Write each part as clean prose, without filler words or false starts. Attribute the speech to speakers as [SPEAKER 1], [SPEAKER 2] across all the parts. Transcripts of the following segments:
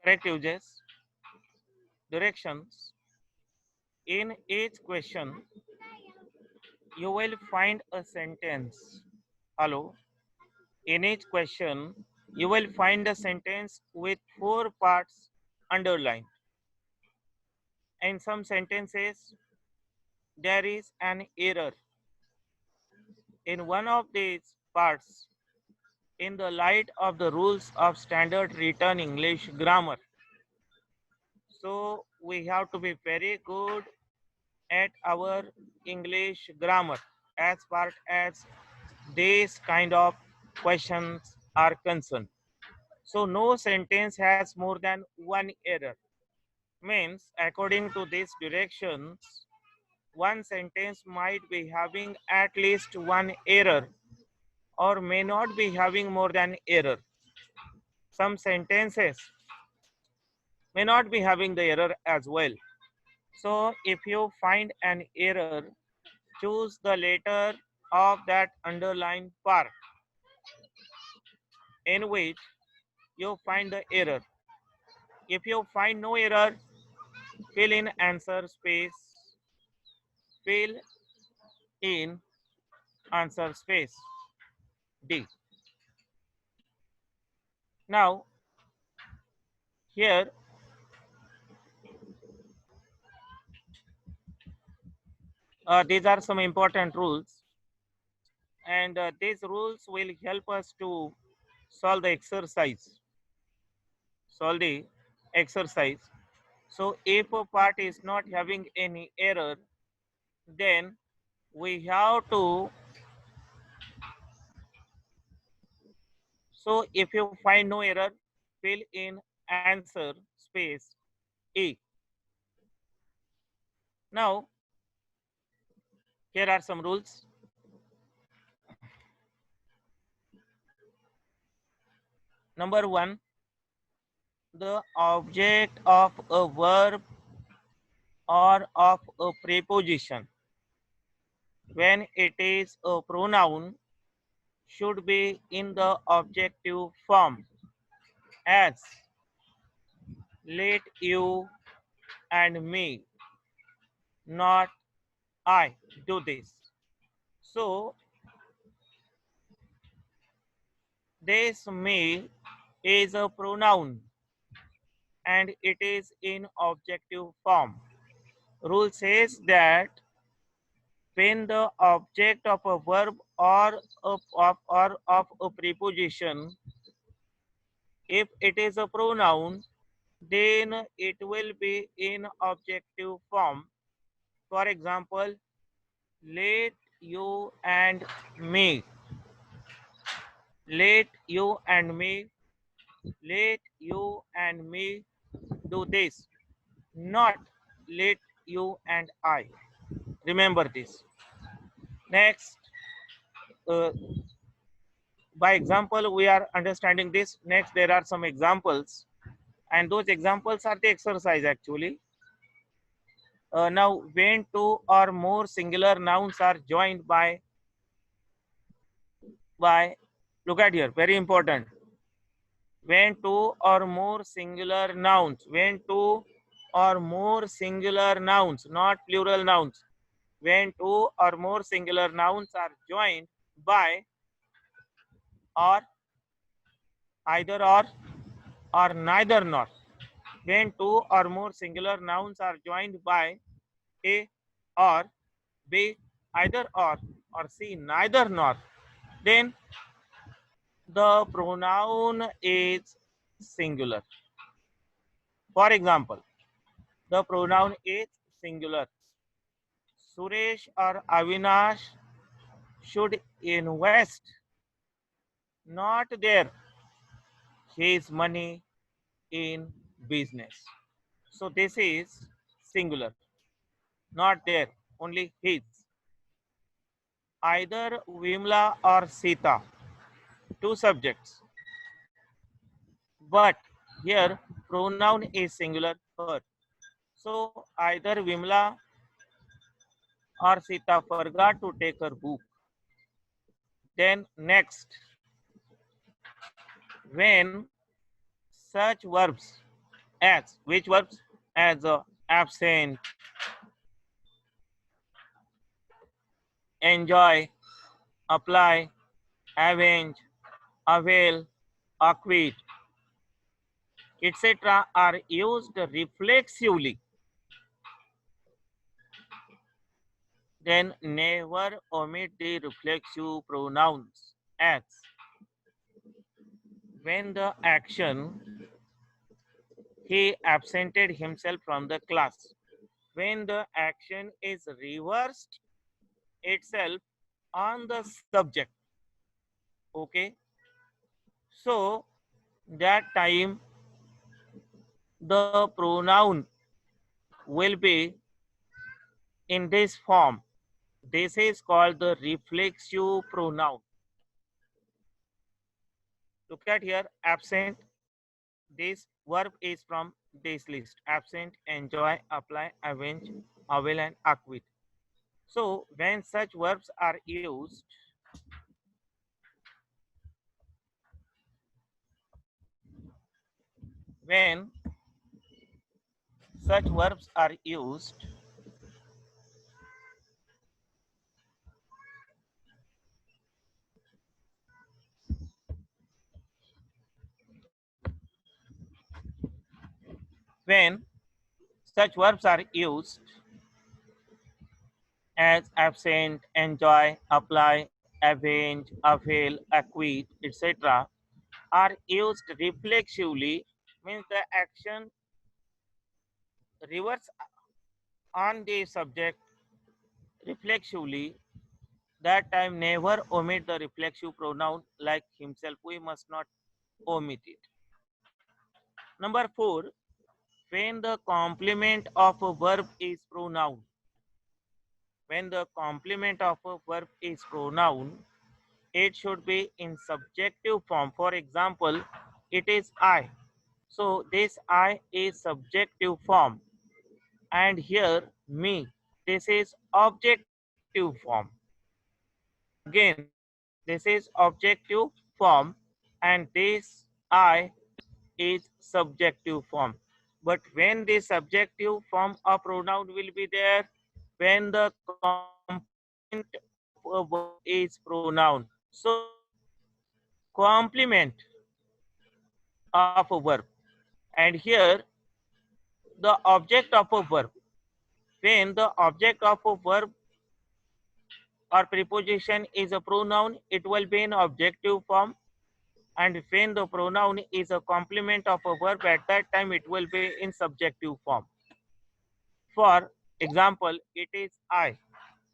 [SPEAKER 1] Correct uses. Directions. In each question, you will find a sentence. Hello. In each question, you will find a sentence with 4 parts underlined. In some sentences, there is an error. In one of these parts, in the light of the rules of standard written English grammar, so we have to be very good at our English grammar as far as these kind of questions are concerned. So no sentence has more than one error. Means according to these directions, one sentence might be having at least one error or may not be having more than error. Some sentences may not be having the error as well. So if you find an error, choose the letter of that underlined part in which you find the error. If you find no error, fill in answer space, fill in answer space D. Now, here these are some important rules, and these rules will help us to solve the exercise. Solve the exercise. So if a part is not having any error, then we have to, so if you find no error, fill in answer space A. Now, here are some rules. Number 1, the object of a verb or of a preposition, when it is a pronoun, should be in the objective form, as let you and me, not I do this. So this me is a pronoun and it is in objective form. Rule says that when the object of a verb or of a preposition, if it is a pronoun, then it will be in objective form. For example, let you and me, let you and me, let you and me do this, not let you and I. Remember this. Next, uh, by example, we are understanding this. Next, there are some examples, and those examples are the exercise actually. Now, when two or more singular nouns are joined by, look at here, very important. When two or more singular nouns, when two or more singular nouns, not plural nouns, when two or more singular nouns are joined by or either or neither nor. When two or more singular nouns are joined by A or B, either or C, neither nor, then the pronoun is singular. For example, the pronoun is singular. Suresh or Avinash should invest not their his money in business. So this is singular, not their, only his. Either Vimla or Sita, two subjects. But here pronoun is singular her. So either Vimla or Sita forgot to take her book. Then next, when such verbs as, which verbs? As absent, enjoy, apply, avenge, avail, acquit, etc. are used reflexively, then never omit the reflexive pronouns as when the action he absented himself from the class. When the action is reversed itself on the subject. Okay. So that time the pronoun will be in this form. This is called the reflexive pronoun. Look at here, absent. This verb is from this list: absent, enjoy, apply, avenge, avail, and acquit. So when such verbs are used, when such verbs are used, when such verbs are used as absent, enjoy, apply, avenge, avail, acquit, etc., are used reflexively, means the action reverse on the subject reflexively. That time never omit the reflexive pronoun like himself. We must not omit it. Number 4, when the complement of a verb is pronoun. When the complement of a verb is pronoun, it should be in subjective form. For example, it is I. So this I is subjective form. And here me, this is objective form. Again, this is objective form and this I is subjective form. But when the subjective form of pronoun will be there, when the complement of a verb is pronoun. So complement of a verb, and here the object of a verb. When the object of a verb or preposition is a pronoun, it will be in objective form, and when the pronoun is a complement of a verb, at that time it will be in subjective form. For example, it is I,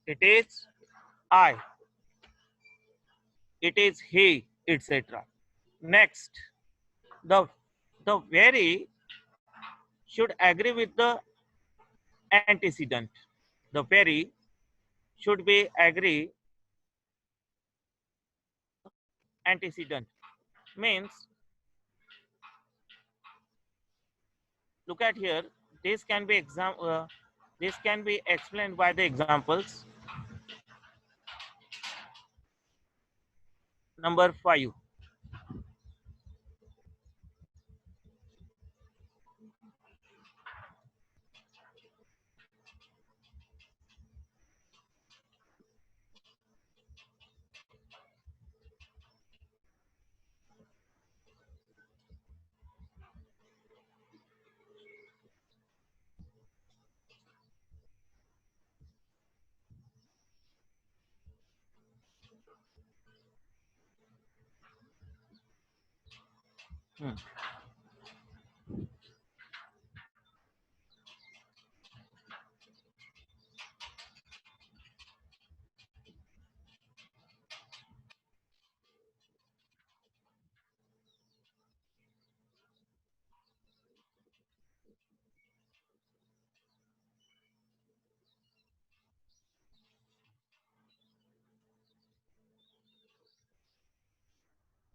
[SPEAKER 1] it is I, it is he, etc. Next, the very should agree with the antecedent. The very should be agree antecedent. Means, look at here. This can be this can be explained by the examples. Number 5.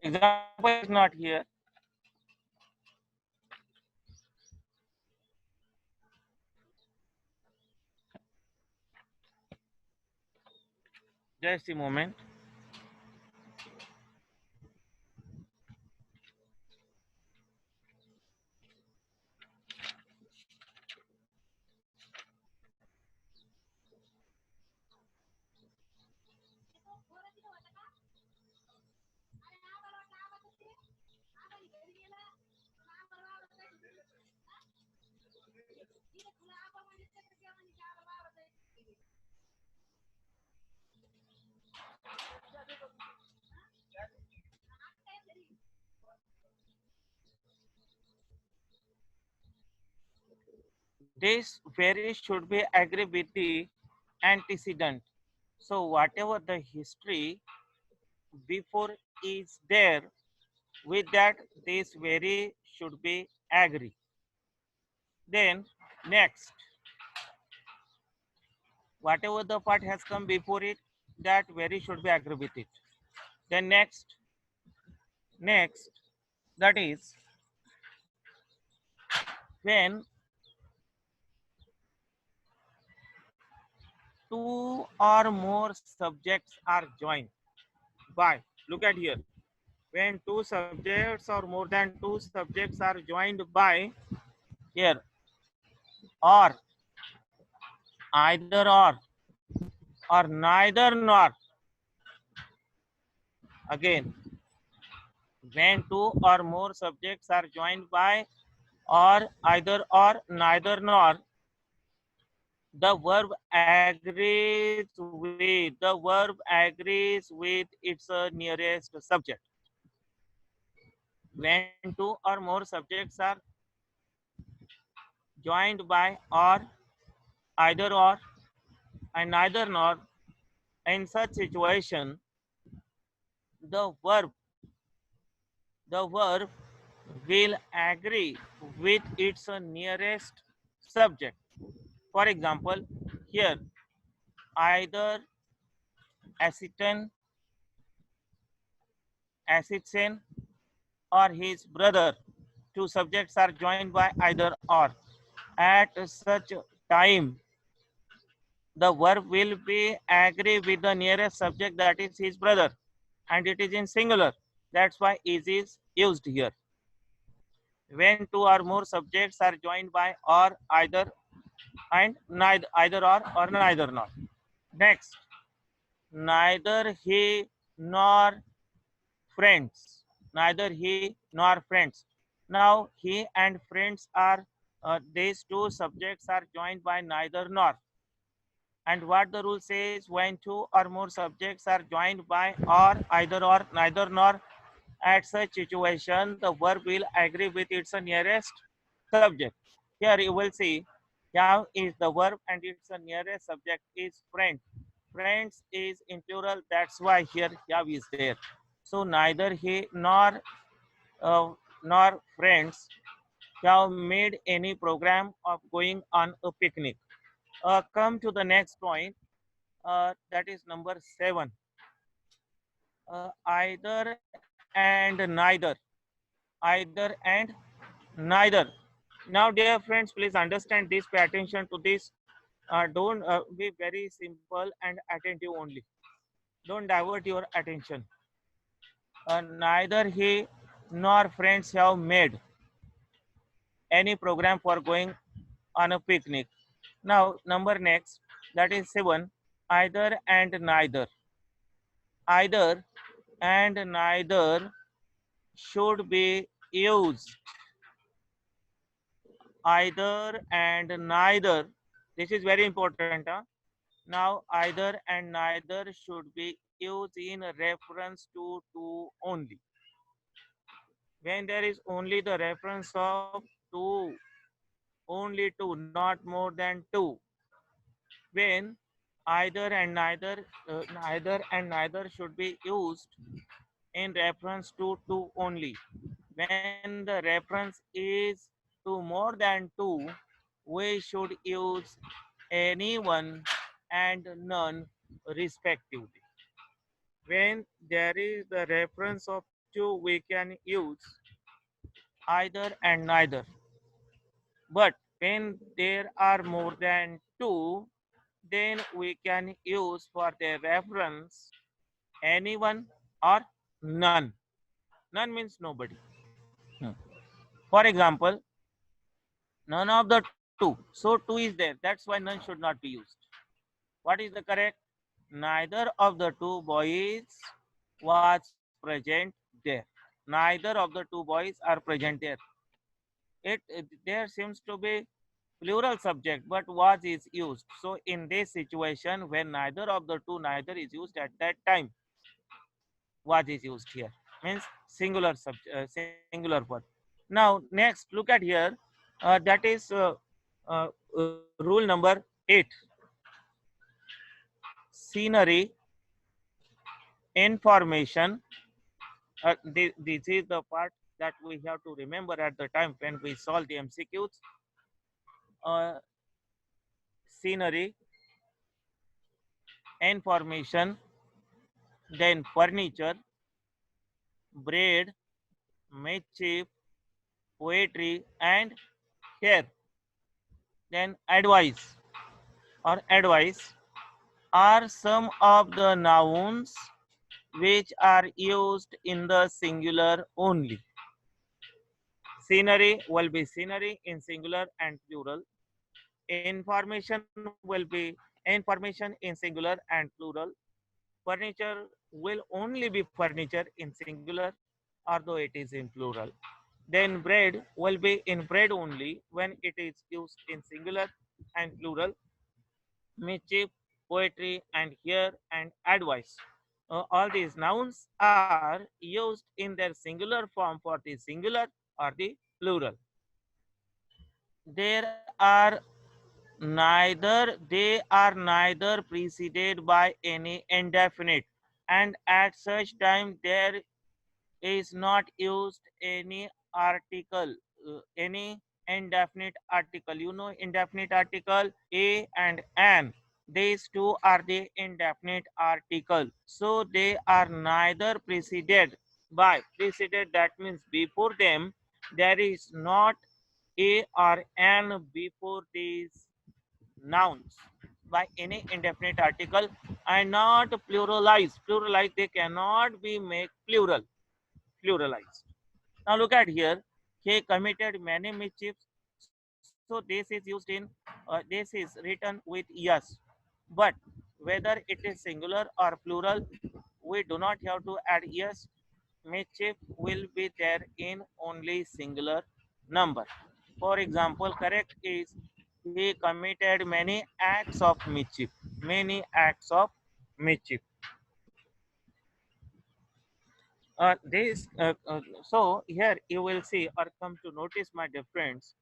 [SPEAKER 1] Example is not here. Just a moment. This very should be agree with the antecedent. So whatever the history before is there, with that this very should be agree. Then next, whatever the part has come before it, that very should be agree with it. Then next, that is when two or more subjects are joined by, look at here, when two subjects or more than two subjects are joined by here or either or neither nor. Again, when two or more subjects are joined by or either or neither nor, the verb agrees with its nearest subject. When two or more subjects are joined by or either or and neither nor, in such situation the verb will agree with its nearest subject. For example, here either acetone, acetylene, or his brother, two subjects are joined by either or. At such time, the verb will be agree with the nearest subject, that is his brother, and it is in singular. That's why is used here. When two or more subjects are joined by or either and neither either or neither nor. Next, neither he nor friends. Neither he nor friends. Now he and friends are these two subjects are joined by neither nor. And what the rule says, when two or more subjects are joined by or neither nor, at such situation the verb will agree with its nearest subject. Here you will see Yav is the verb and its nearest subject is friend. Friends is in plural, that's why here Yav is there. So neither he uh, nor friends have made any program of going on a picnic. Come to the next point, that is number 7. Either and neither. Either and neither. Now, dear friends, please understand this, pay attention to this. Don't be very simple and attentive only. Don't divert your attention. Neither he nor friends have made any program for going on a picnic. Now, number next, that is 7. Either and neither. Either and neither should be used. Either and neither. This is very important. Huh? Now, either and neither should be used in reference to two only. When there is only the reference of two, only two, not more than two. When either and neither should be used in reference to two only. When the reference is to more than two, we should use any one and none respectively. When there is the reference of two, we can use either and neither. But when there are more than two, then we can use for the reference anyone or none. None means nobody. Hmm. For example, none of the two. So two is there. That's why none should not be used. What is the correct? Neither of the two boys was present there. Neither of the two boys are present there. There seems to be plural subject, but was is used. So in this situation, when neither of the two neither is used at that time, was is used here. Means singular singular word. Now next, look at here. That is rule number 8. Scenery, information. This is the part that we have to remember at the time when we solve the MCQs. Uh, Scenery, information, then furniture, bread, mischief, poetry, and care. Then advice are some of the nouns which are used in the singular only. Scenery will be scenery in singular and plural. Information will be information in singular and plural. Furniture will only be furniture in singular, although it is in plural. Then bread will be in bread only when it is used in singular and plural. Mischief, poetry, and here and advice. All these nouns are used in their singular form for the singular or the plural. There are neither preceded by any indefinite, and at such time there is not used any article, any indefinite article. You know indefinite article a and an. These two are the indefinite article. So they are neither preceded by. Preceded, that means before them there is not a or an before these nouns by any indefinite article, and not pluralized. Pluralized, they cannot be made pluralized. Now look at here. He committed many mischiefs. So this is used in this is written with yes. But whether it is singular or plural, we do not have to add yes. Mischief will be there in only singular number. For example, correct is he committed many acts of mischief. Many acts of mischief. So here you will see or come to notice my difference.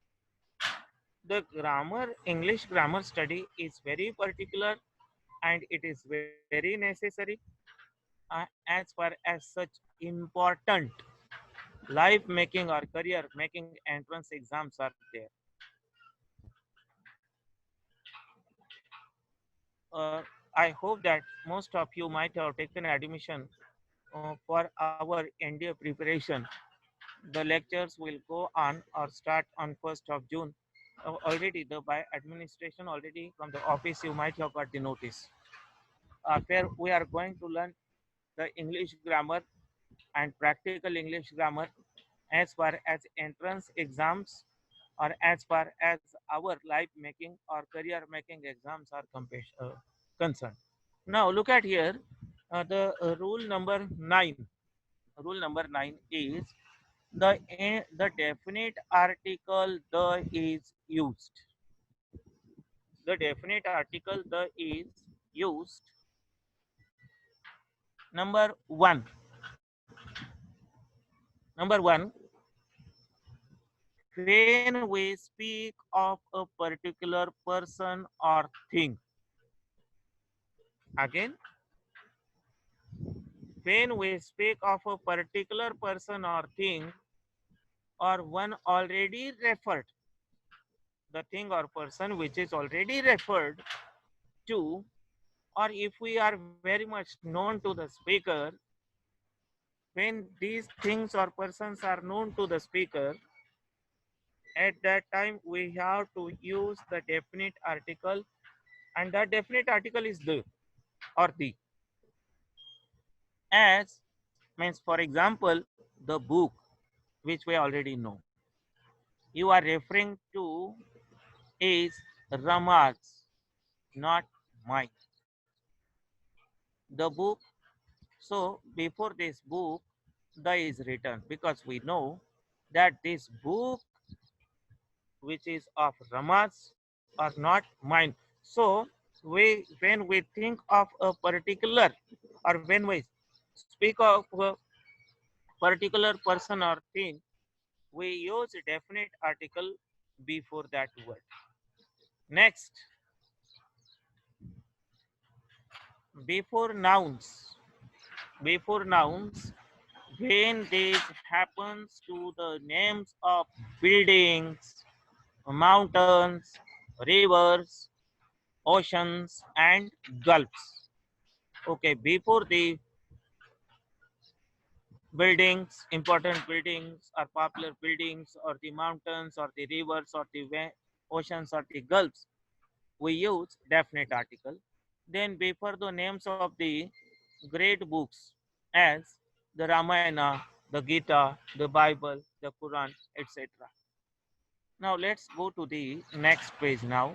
[SPEAKER 1] The grammar, English grammar study is very particular and it is very necessary as far as such important life making or career making entrance exams are there. Uh, I hope that most of you might have taken admission for our NDA preparation. The lectures will go on or start on 1st of June. Already the by administration, already from the office you might have got the notice. Where we are going to learn the English grammar and practical English grammar as far as entrance exams or as far as our life making or career making exams are concerned. Now look at here, the rule number 9. Rule number 9 is the definite article the is used. The definite article the is used. Number 1. Number 1, when we speak of a particular person or thing. Again, when we speak of a particular person or thing, or one already referred, the thing or person which is already referred to, or if we are very much known to the speaker, When these things or persons are known to the speaker, at that time we have to use the definite article, and that definite article is the or the. As means, for example, the book which we already know. You are referring to is Rama's, not mine. The book. So before this book, the is written because we know that this book which is of Rama's are not mine. So when we think of a particular or when we speak of a particular person or thing, we use a definite article before that word. Next, before nouns. Before nouns, when this happens to the names of buildings, mountains, rivers, oceans, and gulfs. Okay, before the buildings, important buildings, or popular buildings, or the mountains, or the rivers, or the oceans, or the gulfs, we use definite article. Then before the names of the great books as the Ramayana, the Gita, the Bible, the Quran, etc. Now let's go to the next page now.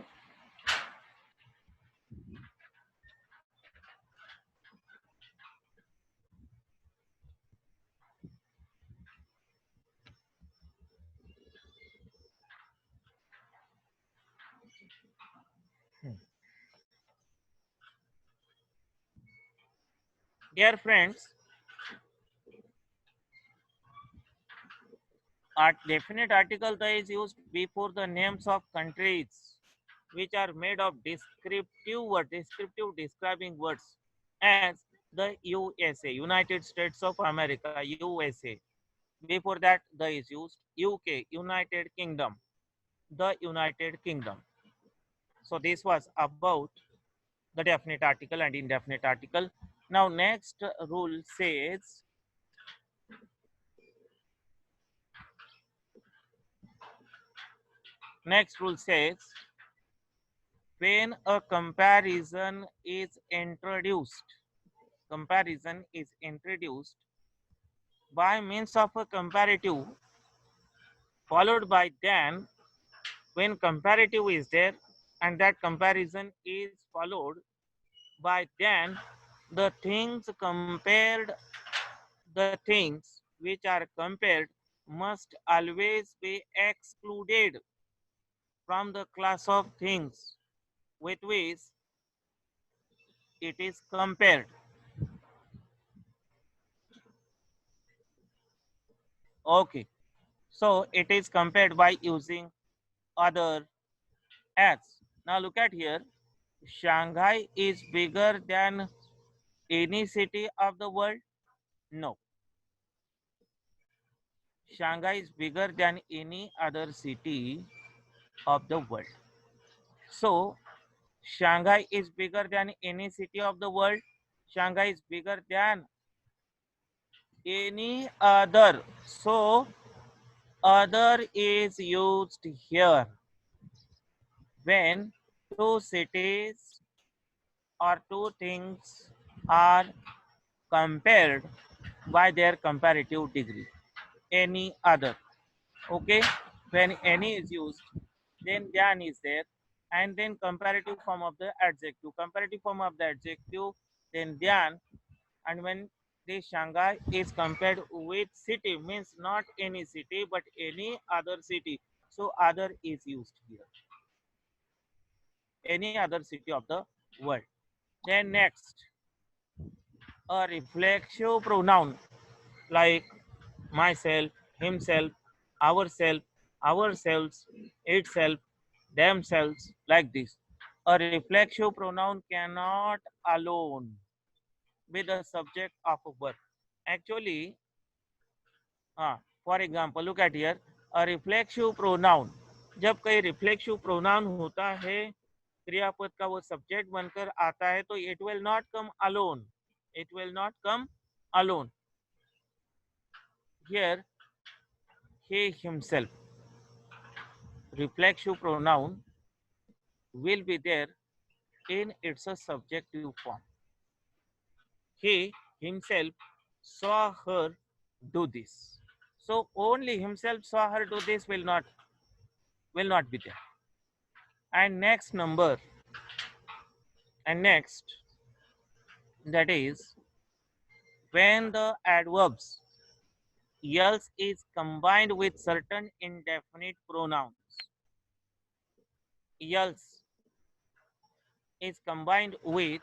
[SPEAKER 1] Dear friends, a definite article that is used before the names of countries which are made of descriptive words, descriptive describing words as the USA, United States of America, USA. Before that, the is used UK, United Kingdom, the United Kingdom. So this was about the definite article and indefinite article. Now next rule says, next rule says, when a comparison is introduced by means of a comparative followed by then, when comparative is there and that comparison is followed by then, the things compared, the things which are compared must always be excluded from the class of things with which it is compared. Okay, so it is compared by using other as. Now look at here. Shanghai is bigger than any city of the world? No. Shanghai is bigger than any other city of the world. So Shanghai is bigger than any city of the world. Shanghai is bigger than any other. So other is used here when two cities or two things are compared by their comparative degree. Any other. Okay, when any is used, then than is there, and then comparative form of the adjective. Comparative form of the adjective, then than, and when the Shanghai is compared with city, means not any city but any other city. So other is used here. Any other city of the world. Then next, a reflexive pronoun like myself, himself, ourself, ourselves, itself, themselves, like this. A reflexive pronoun cannot alone be the subject of a verb. Actually, for example, look at here, a reflexive pronoun. जब कहीं reflexive pronoun होता है, क्रियापद का वो subject बनकर आता है, तो it will not come alone. It will not come alone. Here, he himself, reflexive pronoun, will be there in its a subjective form. He himself saw her do this. So only himself saw her do this will not be there. And next number, and next, that is when the adverbs else is combined with certain indefinite pronouns. Else is combined with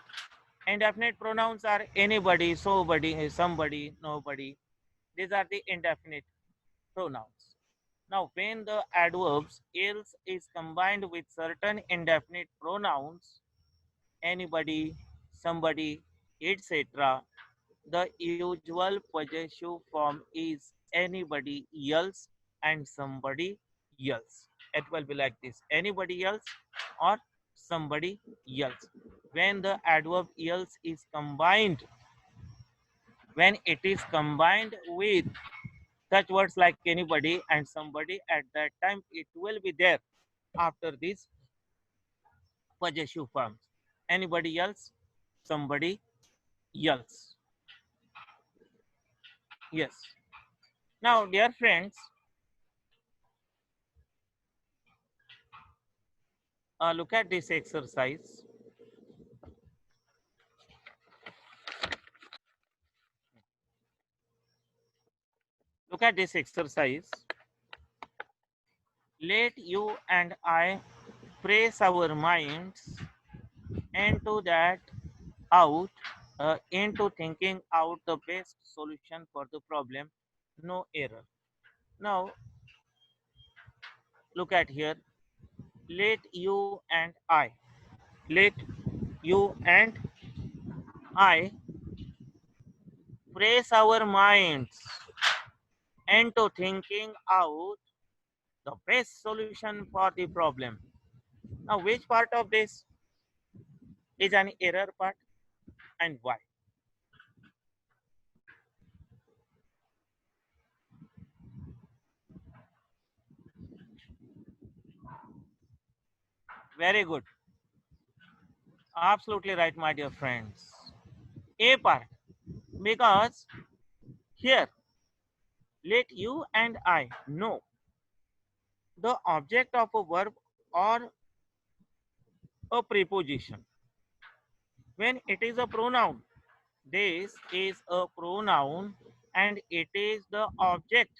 [SPEAKER 1] indefinite pronouns are anybody, somebody, somebody, nobody. These are the indefinite pronouns. Now, when the adverbs else is combined with certain indefinite pronouns, anybody, somebody, etc., the usual possessive form is anybody else and somebody else. It will be like this: anybody else or somebody else. When the adverb else is combined, when it is combined with such words like anybody and somebody, at that time it will be there after these possessive forms: anybody else, somebody else. Yes. Now, dear friends, look at this exercise. Look at this exercise. Let you and I press our minds into that out, into thinking out the best solution for the problem. No error. Now, look at here. Let you and I. Let you and I press our minds into thinking out the best solution for the problem. Now, which part of this is an error part and why? Very good. Absolutely right, my dear friends. A part. Because here, let you and I know the object of a verb or a preposition. When it is a pronoun, this is a pronoun and it is the object.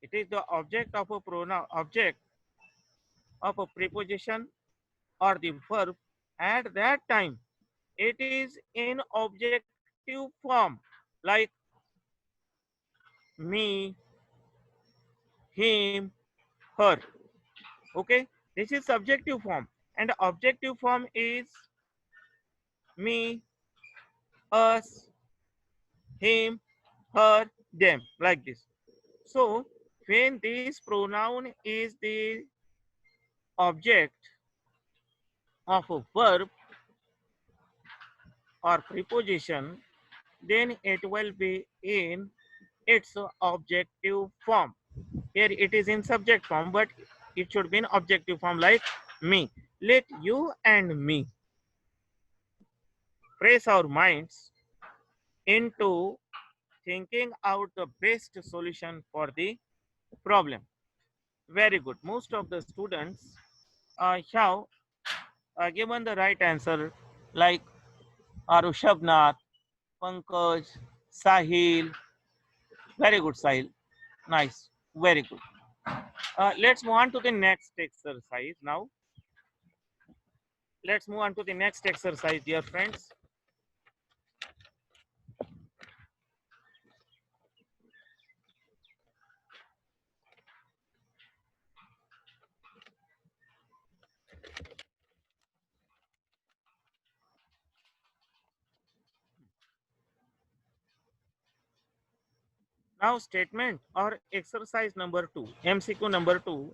[SPEAKER 1] It is the object of a pronoun, object of a preposition or the verb. At that time, it is in objective form, like me, him, her. Okay, this is subjective form, and the objective form is me, us, him, her, them, like this. So when this pronoun is the object of a verb or preposition, then it will be in its objective form. Here it is in subject form, but it should be in objective form, like me. Let you and me press our minds into thinking out the best solution for the problem. Very good. Most of the students have given the right answer, like Rushabnath, Pankaj, Sahil. Very good, Sahil. Nice. Very good. Let's move on to the next exercise now. Let's move on to the next exercise, dear friends. Now, statement or exercise number 2, MCQ number 2.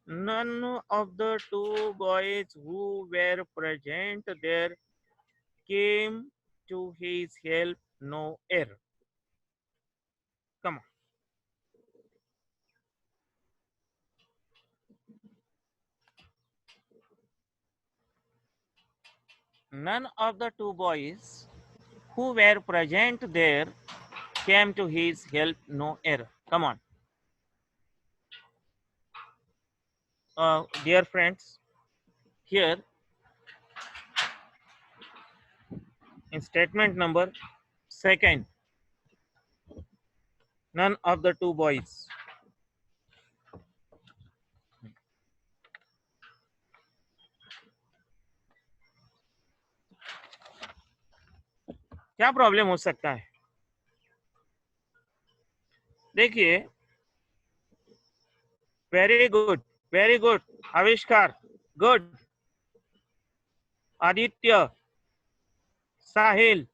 [SPEAKER 1] None of the two boys who were present there came to his help. no error. Come on. None of the two boys who were present there came to his help, no error. Come on. Dear friends, here in statement number second, none of the two boys. क्या problem हो सकता है? देखिए, very good आविष्कार, good, Aditya, साहिल,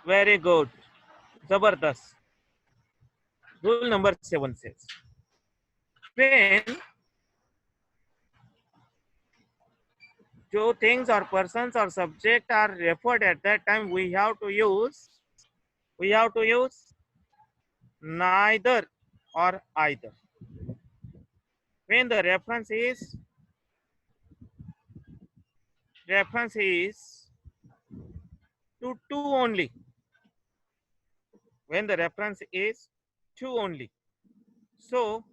[SPEAKER 1] very good, जबरदस्त. Rule number 7 says, when two things or persons or subject are referred at that time, we have to use neither or either. When the reference is to two only. When the reference is two only. So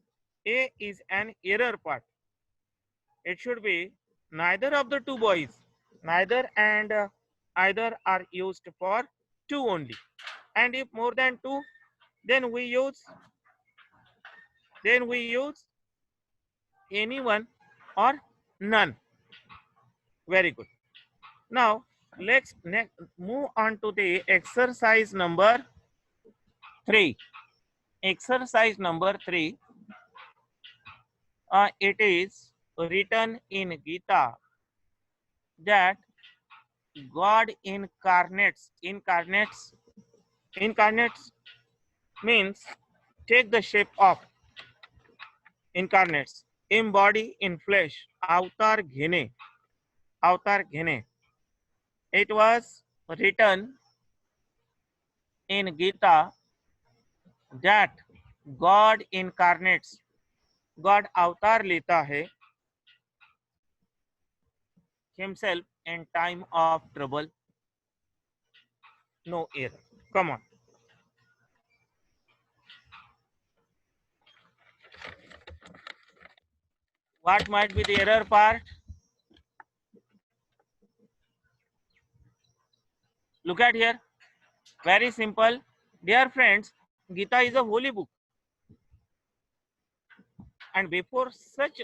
[SPEAKER 1] A is an error part. It should be neither of the two boys. Neither and either are used for two only. And if more than two, then we use anyone or none. Very good. Now let's move on to the exercise number 3. Exercise number 3. It is written in Gita that God incarnates means take the shape of, incarnates, embody in flesh, avatar ghine. It was written in Gita that God incarnates, God avatar लेता है himself in time of trouble, no error. Come on. What might be the error part? Look at here. Very simple. Dear friends, Gita is a holy book. And before such